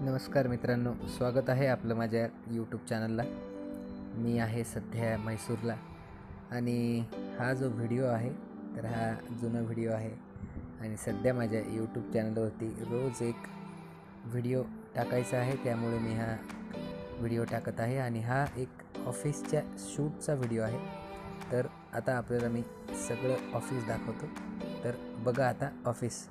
नमस्कार मित्रांनो, स्वागत आहे आपलं माझ्या यूट्यूब चॅनलला। मी आहे सध्या म्हैसूरला आणि हा जो व्हिडिओ आहे तर हा जुना व्हिडिओ आहे आणि सध्या माझ्या यूट्यूब चॅनलवरती रोज एक व्हिडिओ टाकायचा आहे, त्यामुळे मी हा व्हिडिओ टाकत आहे आणि हा एक ऑफिसच्या शूटचा व्हिडिओ आहे। तर आता आपल्याला मी सगळं ऑफिस दाखवतो, तर बघा आता ऑफिस।